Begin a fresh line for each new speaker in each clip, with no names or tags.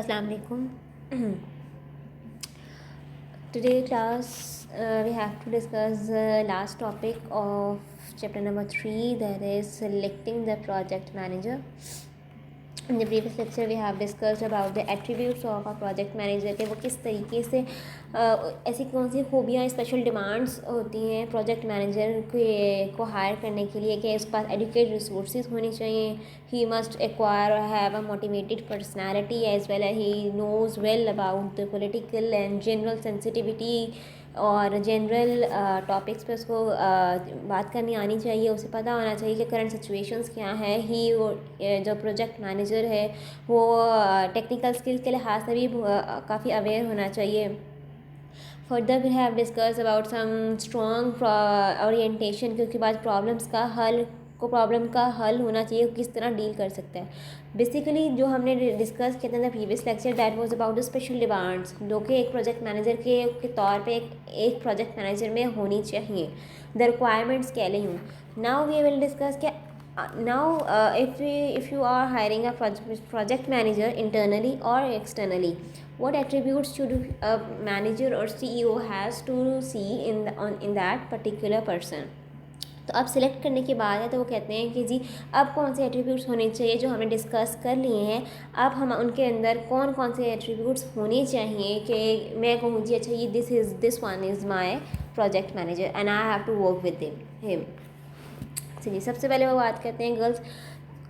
Assalamu alaikum. Today class we have to discuss the last topic of chapter number 3, that is selecting the project manager. In the previous lecture we have discussed about the attributes of a project manager के वो किस तरीके से ऐसी कौन सी खूबियाँ special demands होती हैं project manager को हायर करने के लिए कि उसके पास एडुकेट रिसोर्सेज होनी चाहिए. He must acquire have a motivated personality as well he knows well about the political and general sensitivity और जनरल टॉपिक्स पे उसको बात करनी आनी चाहिए. उसे पता होना चाहिए कि करंट सिचुएशंस क्या है. जो प्रोजेक्ट मैनेजर है वो टेक्निकल स्किल्स के लिहाज से भी काफ़ी अवेयर होना चाहिए. Further we have discuss about some strong orientation के उसके बाद प्रॉब्लम का हल होना चाहिए, किस तरह डील कर सकता है. बेसिकली जो हमने डिस्कस किया था the previous lecture that was about the special demands जो कि एक प्रोजेक्ट मैनेजर के तौर पे एक प्रोजेक्ट मैनेजर में होनी चाहिए. द रिक्वायरमेंट्स क्या ली हूँ. नाउ वी विल डिस्कस क्या now if you are hiring a project manager internally or externally, what attributes should a manager or CEO has to see in that particular person. तो अब select करने के बाद है तो वो कहते हैं कि जी अब कौन से एट्रीब्यूट्स होने चाहिए जो हमने डिस्कस कर लिए हैं. अब हम उनके अंदर कौन कौन से एट्रीब्यूट्स होने चाहिए कि मैं कहूँ जी अच्छा ये this one is my project manager and I have to work with him. चलिए सबसे पहले वो बात करते हैं गर्ल्स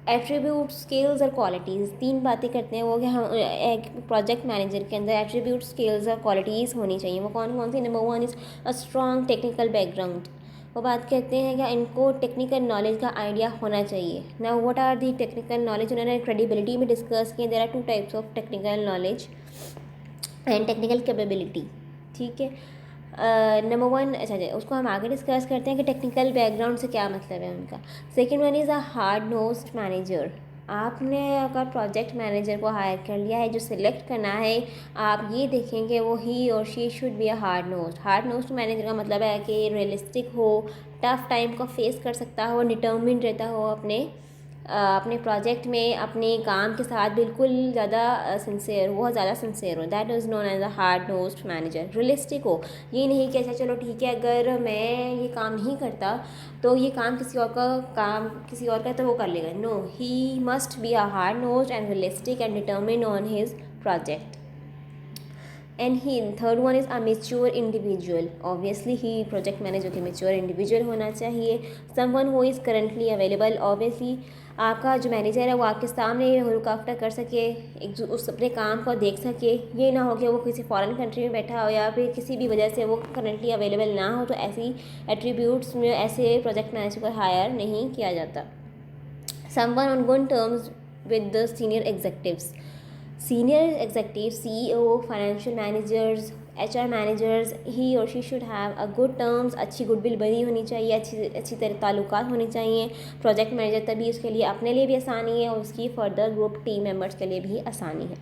एट्रीब्यूट स्किल्स और क्वालिटीज़. 3 बातें करते हैं वो कि हम एक प्रोजेक्ट मैनेजर के अंदर एट्रीब्यूट स्किल्स और क्वालिटीज़ होनी चाहिए. वो कौन कौन सी. Number 1 is a strong technical background. वो बात कहते हैं कि इनको टेक्निकल नॉलेज का आइडिया होना चाहिए. ना what are the technical knowledge उन्होंने क्रेडिबिलिटी में डिस्कस किए. There are 2 types of technical knowledge and technical capability. ठीक है. नंबर 1 अच्छा उसको हम आगे डिस्कस करते हैं कि टेक्निकल बैकग्राउंड से क्या मतलब है उनका. Second one is a hard nosed manager. आपने अगर प्रोजेक्ट मैनेजर को हायर कर लिया है, जो सिलेक्ट करना है, आप ये देखें कि वो ही और she should be a hard nosed manager का मतलब है कि रियलिस्टिक हो, टफ टाइम को फेस कर सकता हो, डिटर्मिन्ड रहता हो अपने प्रोजेक्ट में, अपने काम के साथ बिल्कुल बहुत ज़्यादा सिंसियर हो. That is known as a hard nosed manager. Realistic हो, ये नहीं कि अच्छा चलो ठीक है अगर मैं ये काम नहीं करता तो ये काम किसी और का तो वो कर लेगा. No, he must be a hard nosed and realistic and determined on his project. And third one is a mature individual. Obviously he project manager के मेच्योर इंडिविजुअल होना चाहिए. Someone who is currently available. Obviously आपका जो manager है वो आपके सामने look after कर सके, उस अपने काम को देख सके. ये ना हो कि वो किसी फॉरेन कंट्री में बैठा हो या फिर किसी भी वजह से वो करंटली अवेलेबल ना हो. तो ऐसी एट्रीब्यूट्स में ऐसे प्रोजेक्ट मैनेजर को हायर नहीं किया जाता. Someone on good terms with the senior executives. Senior executive, CEO, financial managers, HR managers, he और she should have a good terms. अच्छी गुडविल बनी होनी चाहिए, अच्छी तरह ताल्लुकात होने चाहिए. प्रोजेक्ट मैनेजर तभी उसके लिए अपने लिए भी आसानी है और उसकी फर्दर ग्रुप टीम मेंबर्स के लिए भी आसानी है.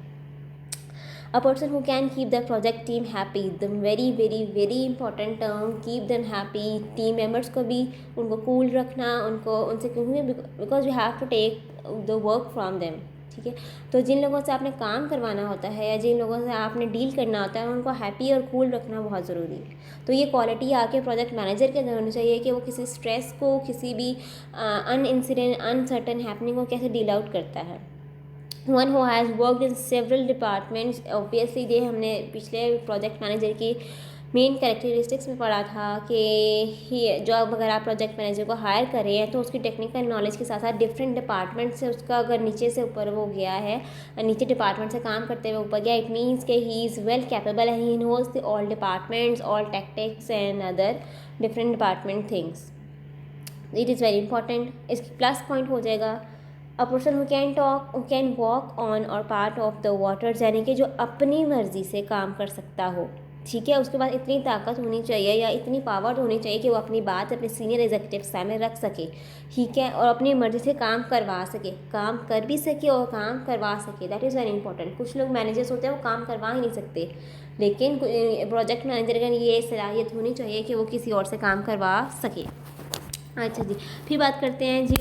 A person who can keep the project team happy. The very very very important term, keep them happy. Team members को भी उनको कूल रखना, उनसे क्योंकि because you have to take the work from them. ठीक है. तो जिन लोगों से आपने काम करवाना होता है या जिन लोगों से आपने डील करना होता है उनको हैप्पी और कूल रखना बहुत ज़रूरी है. तो ये क्वालिटी आके प्रोजेक्ट मैनेजर के अंदर होनी चाहिए कि वो किसी स्ट्रेस को, किसी भी अनसर्टन हैपनिंग को कैसे डील आउट करता है. One who has worked in several departments. Obviously ये हमने पिछले प्रोजेक्ट मैनेजर की मेन कैरेक्टरिस्टिक्स में पढ़ा था कि जो अगर आप प्रोजेक्ट मैनेजर को हायर कर रहे हैं तो उसकी टेक्निकल नॉलेज के साथ साथ डिफरेंट डिपार्टमेंट से उसका अगर नीचे से ऊपर वो गया है, नीचे डिपार्टमेंट से काम करते हुए ऊपर गया, इट मीन्स कि he is well capable and he knows the all departments, all tactics and other different department things. It is very important. इसकी प्लस पॉइंट हो जाएगा a person who can walk on और part of the waters, यानी कि जो अपनी मर्ज़ी से काम कर सकता हो. ठीक है. उसके बाद इतनी ताकत होनी चाहिए या इतनी पावर होनी चाहिए कि वो अपनी बात अपने सीनियर एग्जीक्यूटिव सामने रख सके. ठीक है. और अपनी मर्ज़ी से काम करवा सके, काम कर भी सके और काम करवा सके. That is very important. कुछ लोग मैनेजर्स होते हैं वो काम करवा ही नहीं सकते, लेकिन प्रोजेक्ट मैनेजर का ये सलाहियत होनी चाहिए कि वो किसी और से काम करवा सके. अच्छा जी, फिर बात करते हैं जी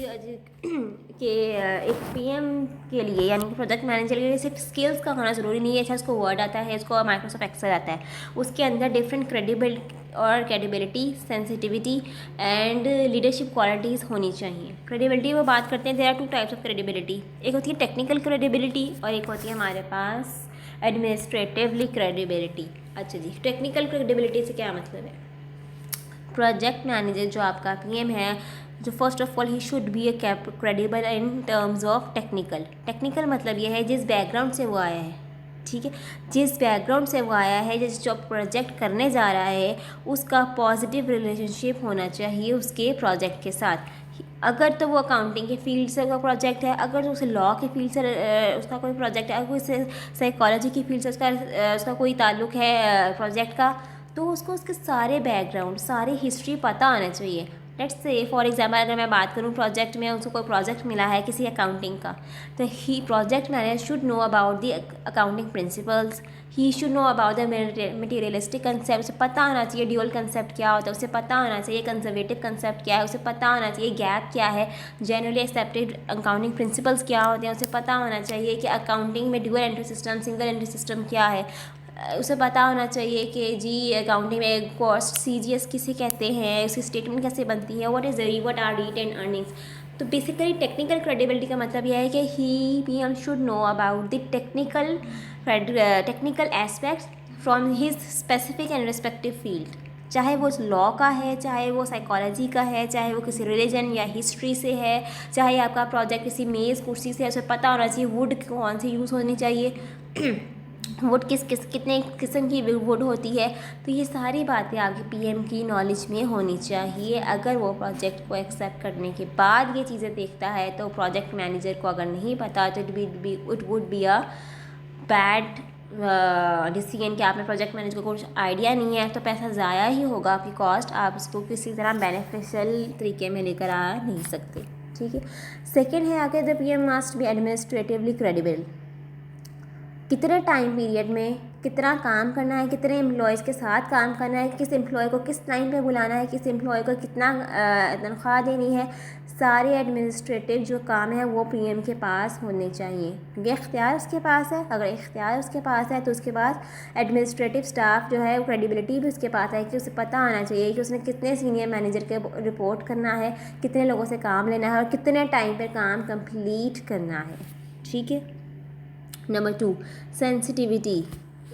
कि एक पीएम के लिए यानी कि प्रोजेक्ट मैनेजर के लिए सिर्फ स्किल्स का होना ज़रूरी नहीं है। अच्छा, उसको वर्ड आता है, उसको माइक्रोसॉफ्ट एक्सेल आता है, उसके अंदर different credibility, sensitivity and leadership qualities होनी चाहिए। क्रेडिबिलिटी वो बात करते हैं, there are 2 types of credibility. एक होती है टेक्निकल क्रेडिबिलिटी और एक होती है हमारे पास एडमिनिस्ट्रेटिवली क्रेडिबिलिटी। अच्छा जी, टेक्निकल क्रेडिबिलिटी से क्या मतलब है? प्रोजेक्ट मैनेजर जो आपका पीएम है, जो first of all he should be a credible in terms of technical मतलब ये है जिस बैकग्राउंड से वो आया है, ठीक है, जिस बैकग्राउंड से वो आया है, जिस जो प्रोजेक्ट करने जा रहा है उसका पॉजिटिव रिलेशनशिप होना चाहिए उसके प्रोजेक्ट के साथ। अगर तो वो अकाउंटिंग के फील्ड से का प्रोजेक्ट है, अगर तो उसे लॉ के फील्ड से उसका कोई प्रोजेक्ट है, अगर उसे साइकोलॉजी की फील्ड से उसका कोई ताल्लुक है प्रोजेक्ट का, तो उसको उसके सारे बैकग्राउंड, सारी हिस्ट्री पता आना चाहिए। लेट्स से फॉर एग्जाम्पल अगर मैं बात करूँ प्रोजेक्ट में, उसको कोई प्रोजेक्ट मिला है किसी अकाउंटिंग का, तो he project manager should know about the accounting principles, he should know about the materialistic concept. उसे पता होना चाहिए ड्यूअल कंसेप्ट क्या होता है, उसे पता होना चाहिए कंजर्वेटिव कंसेप्ट क्या है, उसे पता होना चाहिए गैप क्या है, जनरली एक्सेप्टेड अकाउंटिंग प्रिंसिपल्स क्या होते हैं, उसे पता होना चाहिए कि अकाउंटिंग में dual entry system, single entry system क्या है, उसे पता होना चाहिए कि जी अकाउंटिंग में कॉस्ट सीजीएस किसे कहते हैं, उसकी स्टेटमेंट कैसे बनती है, व्हाट आर रिटेन अर्निंग्स। तो बेसिकली टेक्निकल क्रेडिबिलिटी का मतलब यह है कि he PM should know about the technical aspects from his specific and respective field, चाहे वो लॉ का है, चाहे वो साइकोलॉजी का है, चाहे वो किसी रिलीजन या हिस्ट्री से है, चाहे आपका प्रोजेक्ट किसी मेज़ कुर्सी से है, उसे पता होना चाहिए वुड कौन सी यूज़ होनी चाहिए वुड कितने किस्म की वुड होती है। तो ये सारी बातें आपकी पीएम की नॉलेज में होनी चाहिए। अगर वो प्रोजेक्ट को एक्सेप्ट करने के बाद ये चीज़ें देखता है, तो प्रोजेक्ट मैनेजर को अगर नहीं पता तो it would be a bad decision कि आपने प्रोजेक्ट मैनेजर को कुछ आइडिया नहीं है, तो पैसा ज़ाया ही होगा, आपकी कॉस्ट, आप उसको किसी तरह बेनिफिशियल तरीके में लेकर आ नहीं सकते, ठीक है। सेकेंड है आगे, the PM must be administratively credible. कितने टाइम पीरियड में कितना काम करना है, कितने एम्प्लॉयज़ के साथ काम करना है, किस एम्प्लॉय को किस टाइम पे बुलाना है, किस एम्प्लॉय को कितना तनख्वाह देनी है, सारे एडमिनिस्ट्रेटिव जो काम है वो पीएम के पास होने चाहिए, क्योंकि इख्तियार उसके पास है। अगर इख्तियार उसके पास है तो उसके बाद एडमिनिस्ट्रेटिव स्टाफ जो है वो क्रेडिबिलिटी भी उसके पास है कि उसे पता आना चाहिए कि उसने कितने सीनियर मैनेजर के रिपोर्ट करना है, कितने लोगों से काम लेना है और कितने टाइम पर काम कंप्लीट करना है, ठीक है। Number 2, sensitivity,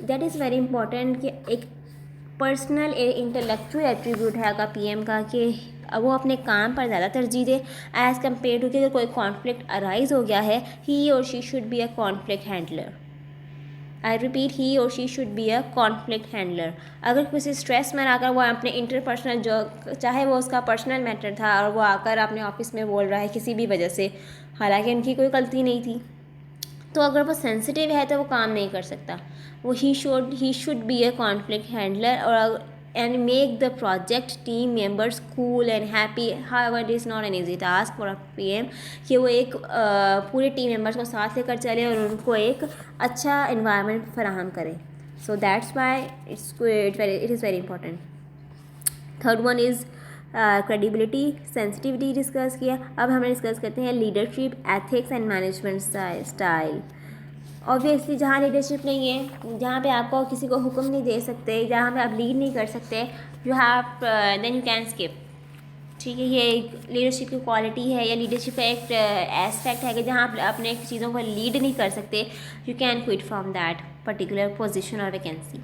that is very important कि एक पर्सनल इंटेलेक्चुअल एट्रीब्यूट है आपका पीएम का कि वो अपने काम पर ज़्यादा तरजीह दे एज़ कम्पेयर टू कि अगर कोई कॉन्फ्लिक्ट अराइज हो गया है, ही और she should be a conflict handler. I repeat, he और she should be a conflict handler. अगर किसी स्ट्रेस में आकर वो अपने इंटरपर्सनल जो, चाहे वो उसका पर्सनल मैटर था और वो आकर अपने ऑफिस में बोल रहा है किसी भी वजह से, हालांकि उनकी कोई गलती नहीं थी, तो अगर वो सेंसिटिव है तो वो काम नहीं कर सकता। वो he should be a conflict handler और and make the project team members cool and happy. However it is not an easy task for a PM कि वो एक पूरे टीम मेंबर्स को साथ लेकर चले और उनको एक अच्छा इन्वायरमेंट फराहम करे। So that's why it is very important. Third one is credibility, sensitivity discuss किया। अब हमें डिस्कस करते हैं leadership, ethics and management style. Obviously जहाँ लीडरशिप नहीं है, जहाँ पे आपको किसी को हुक्म नहीं दे सकते, जहाँ पे आप लीड नहीं कर सकते, you have then you can skip, ठीक है। ये एक लीडरशिप की क्वालिटी है या लीडरशिप का एक एस्पेक्ट है कि जहाँ आप अपने चीज़ों को लीड नहीं कर सकते, you can quit from that particular position और वैकेंसी।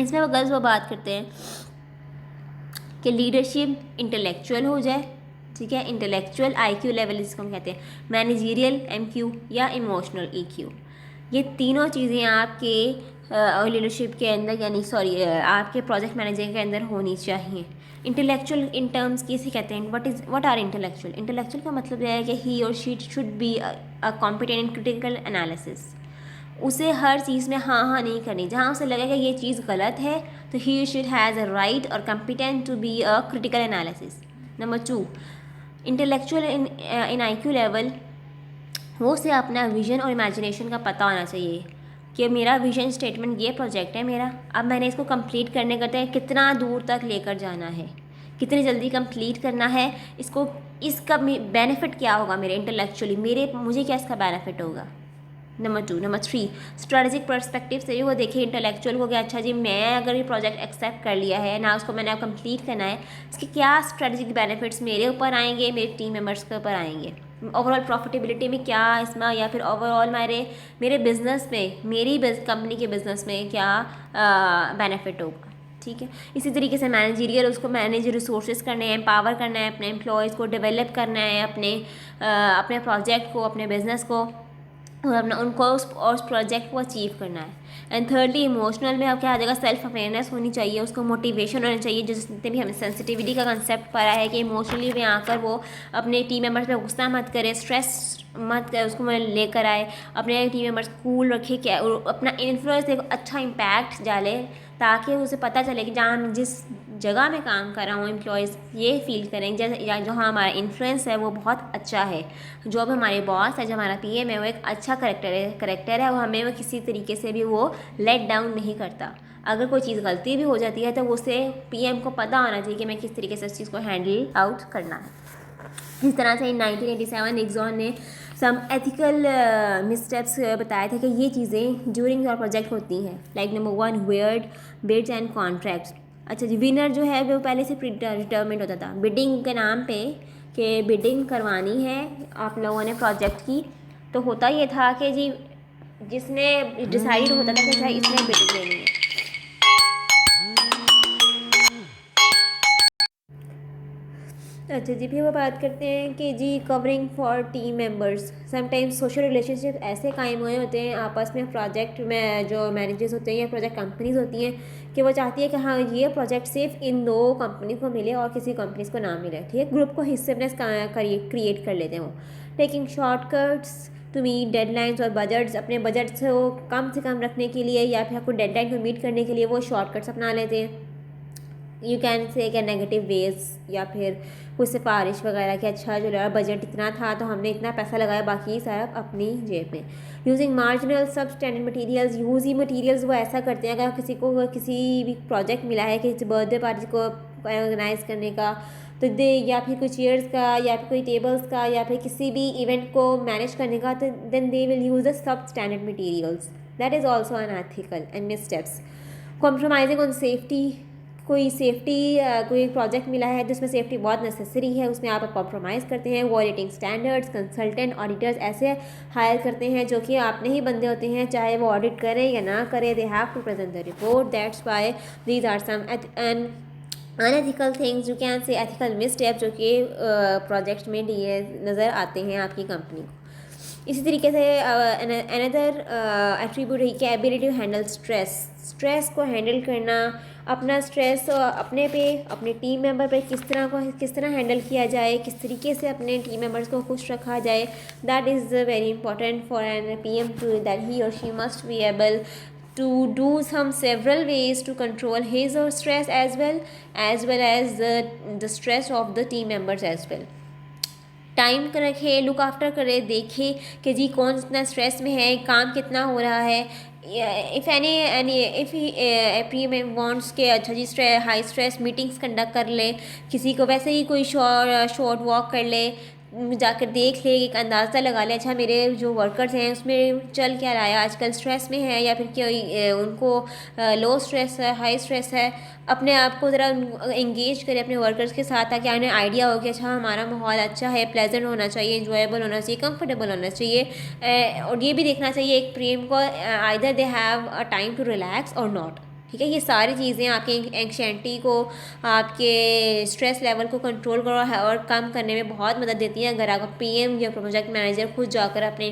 इसमें वो गर्ल्स वो बात करते हैं कि लीडरशिप इंटेलेक्चुअल हो जाए, ठीक है, इंटेलेक्चुअल आईक्यू लेवल जिसको हम कहते हैं, मैनेजरियल एमक्यू या इमोशनल ईक्यू। ये तीनों चीज़ें आपके लीडरशिप के अंदर यानी आपके प्रोजेक्ट मैनेजर के अंदर होनी चाहिए। इंटेलेक्चुअल इन टर्म्स किसे कहते हैं, व्हाट आर इंटेलेक्चुअल। इंटेलेक्चुअल का मतलब यह है कि ही और she should be a competent in critical analysis. उसे हर चीज़ में हाँ हाँ नहीं करनी, जहाँ उसे लगेगा ये चीज़ गलत है तो he should has a right और competent to be a critical analysis. Number 2, intellectual in IQ level, वो उसे अपना विजन और इमेजिनेशन का पता होना चाहिए कि मेरा विजन स्टेटमेंट ये प्रोजेक्ट है मेरा, अब मैंने इसको कंप्लीट करने करते कितना दूर तक लेकर जाना है, कितनी जल्दी कंप्लीट करना है, इसका बेनिफिट क्या होगा मेरे इंटेलेक्चुअली, मुझे क्या इसका बेनिफिट होगा। नंबर 3 स्ट्रेटेजिक पर्सपेक्टिव से भी वो देखिए इंटेलेक्चुअल हो गया, अच्छा जी मैं अगर ये प्रोजेक्ट एक्सेप्ट कर लिया है ना, उसको मैंने अब कंप्लीट करना है, इसके क्या स्ट्रेटेजिक बेनिफिट्स मेरे ऊपर आएंगे, मेरे टीम मेंबर्स के ऊपर आएंगे, ओवरऑल प्रॉफिटेबिलिटी में क्या इसमें, या फिर ओवरऑल मेरे बिजनेस में, मेरी कंपनी के बिजनेस में क्या बेनिफिट होगा। ठीक है, इसी तरीके से मैनेजरियल, उसको मैनेज रिसोर्सेज करने हैं, एम्पावर करना है अपने एम्प्लॉयज़ को, डेवलप करना है अपने प्रोजेक्ट को, अपने बिजनेस को, और अपना उनको उस प्रोजेक्ट को अचीव करना है। एंड थर्डली इमोशनल में अब क्या आ जाएगा, सेल्फ अवेयरनेस होनी चाहिए, उसको मोटिवेशन होना चाहिए, जिसने भी हमें सेंसिटिविटी का कंसेप्ट पढ़ा है कि इमोशनली में आकर वो अपने टीम मेंबर्स पे गुस्सा मत करे, स्ट्रेस मत करे, उसको लेकर आए, अपने टीम मेंबर्स कूल रखे, क्या अपना इन्फ्लुएंस एक अच्छा इम्पैक्ट डाले, ताकि उसे पता चले कि जहाँ हम जिस जगह में काम कर रहा हूँ एम्प्लॉयज़ ये फील करें जैसे, या जो हमारा इन्फ्लुएंस है वो बहुत अच्छा है, जो भी हमारे बॉस है, जो हमारा पीएम है, वो एक अच्छा करेक्टर है, वो हमें वो किसी तरीके से भी वो लेट डाउन नहीं करता। अगर कोई चीज़ गलती भी हो जाती है तो उसे पीएम को पता होना चाहिए कि मैं किस तरीके से उस चीज़ को हैंडल आउट करना है। जिस तरह से इन 1987 निक्सॉन ने सम एथिकल मिसस्टेप्स बताए थे कि ये चीज़ें ड्यूरिंग योर प्रोजेक्ट होती हैं, like number 1 weird bids and contracts. अच्छा जी, विनर जो है वो पहले से डिटर्मिनेट होता था बिडिंग के नाम पे, कि बिडिंग करवानी है आप लोगों ने प्रोजेक्ट की, तो होता ये था कि जी जिसने डिसाइड होता था कि इसने बिडिंग लेनी है। अच्छा जी, फिर वो बात करते हैं कि जी covering for team members, sometimes social relationship ऐसे कायम हुए होते हैं आपस में प्रोजेक्ट में, जो मैनेजर्स होते हैं या प्रोजेक्ट कंपनीज होती हैं, कि वो चाहती है कि हाँ ये प्रोजेक्ट सिर्फ इन 2 कंपनी को मिले और किसी कंपनीज को ना मिले। ठीक है, ग्रुप को हिस्से में क्रिएट कर लेते हैं वो, taking shortcuts to meet deadlines और बजट्स, अपने बजट को कम से कम रखने के लिए या फिर आपको डेडलाइन को मीट करने के लिए वो शॉर्टकट्स अपना लेते हैं। यू कैन से क्या नेगेटिव वेज, या फिर कुछ सिफारिश वगैरह कि अच्छा जो लगा बजट इतना था तो हमने इतना पैसा लगाया, बाकी सारा अपनी जेब में। यूजिंग मार्जिनल सब स्टैंडर्ड मटीरियल्स, यूज ही मटीरियल्स वो ऐसा करते हैं, अगर किसी को किसी भी प्रोजेक्ट मिला है किसी बर्थडे पार्टी को ऑर्गेनाइज करने का, तो या फिर कोई चेयर्स का या फिर कोई टेबल्स का या फिर किसी भी इवेंट को मैनेज करने का, तो then they will use the sub standard materials, that is also unethical and missteps. Compromising on safety, कोई प्रोजेक्ट मिला है जिसमें सेफ्टी बहुत नेसेसरी है, उसमें आप कॉम्प्रोमाइज़ करते हैं, वॉलेटिंग स्टैंडर्ड्स, कंसल्टेंट, ऑडिटर्स ऐसे हायर करते हैं जो कि आपने ही बंदे होते हैं, चाहे वो ऑडिट करें या ना करें, they have to present the report, that's why these are some unethical things, you can say ethical misstep, जो कि प्रोजेक्ट में दिए नज़र आते हैं आपकी कंपनी को। इसी तरीके से अनदर एट्रीब्यूट है कि एबिलिटी टू हैंडल स्ट्रेस को हैंडल करना, अपना स्ट्रेस अपने पे, अपने टीम मेंबर पे किस तरह हैंडल किया जाए, किस तरीके से अपने टीम मेंबर्स को खुश रखा जाए, that is very important for an PM to, that he और she must be able to do some several ways to control his or stress as well as the stress of the team members as well. Time रखे, look after करे, देखे कि जी कौन कितना stress में है, काम कितना हो रहा है, इफ़ एनी वांट्स के अच्छा जी हाई स्ट्रेस मीटिंग्स कंडक्ट कर ले, किसी को वैसे ही कोई शॉर्ट वॉक कर ले, जाकर देख ले, एक अंदाज़ा लगा ले, अच्छा मेरे जो वर्कर्स हैं उसमें चल क्या रहा है, आजकल स्ट्रेस में है या फिर कोई उनको लो स्ट्रेस है, हाई स्ट्रेस है, अपने आप को ज़रा इंगेज करें अपने वर्कर्स के साथ, ताकि उन्हें आइडिया हो कि अच्छा हमारा माहौल अच्छा है, प्लेजेंट होना चाहिए, इंजॉयबल होना चाहिए, कंफर्टेबल होना चाहिए, और ये भी देखना चाहिए एक प्रेम को either they have a time to relax और नॉट। ठीक है, ये सारी चीज़ें आपके एंग्जाइटी को, आपके स्ट्रेस लेवल को कंट्रोल करो और कम करने में बहुत मदद देती हैं अगर आपका पीएम या प्रोजेक्ट मैनेजर खुद जाकर अपने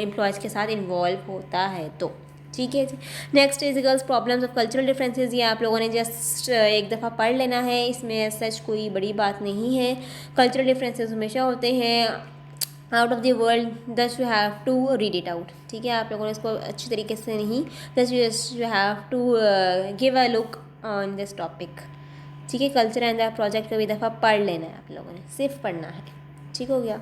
एम्प्लॉयज़ के साथ इन्वॉल्व होता है तो। ठीक है जी, next is girls problems of cultural differences, ये आप लोगों ने जस्ट एक दफ़ा पढ़ लेना है, इसमें सच कोई बड़ी बात नहीं है। कल्चरल डिफरेंसेस हमेशा होते हैं out of the world, thus you have to read it out. ठीक है, आप लोगों ने इसको अच्छी तरीके से नहीं, thus you have to give a look on this topic. ठीक है, कल्चर एंड द प्रोजेक्ट को भी दफ़ा पढ़ लेना है, आप लोगों ने सिर्फ पढ़ना है। ठीक हो गया।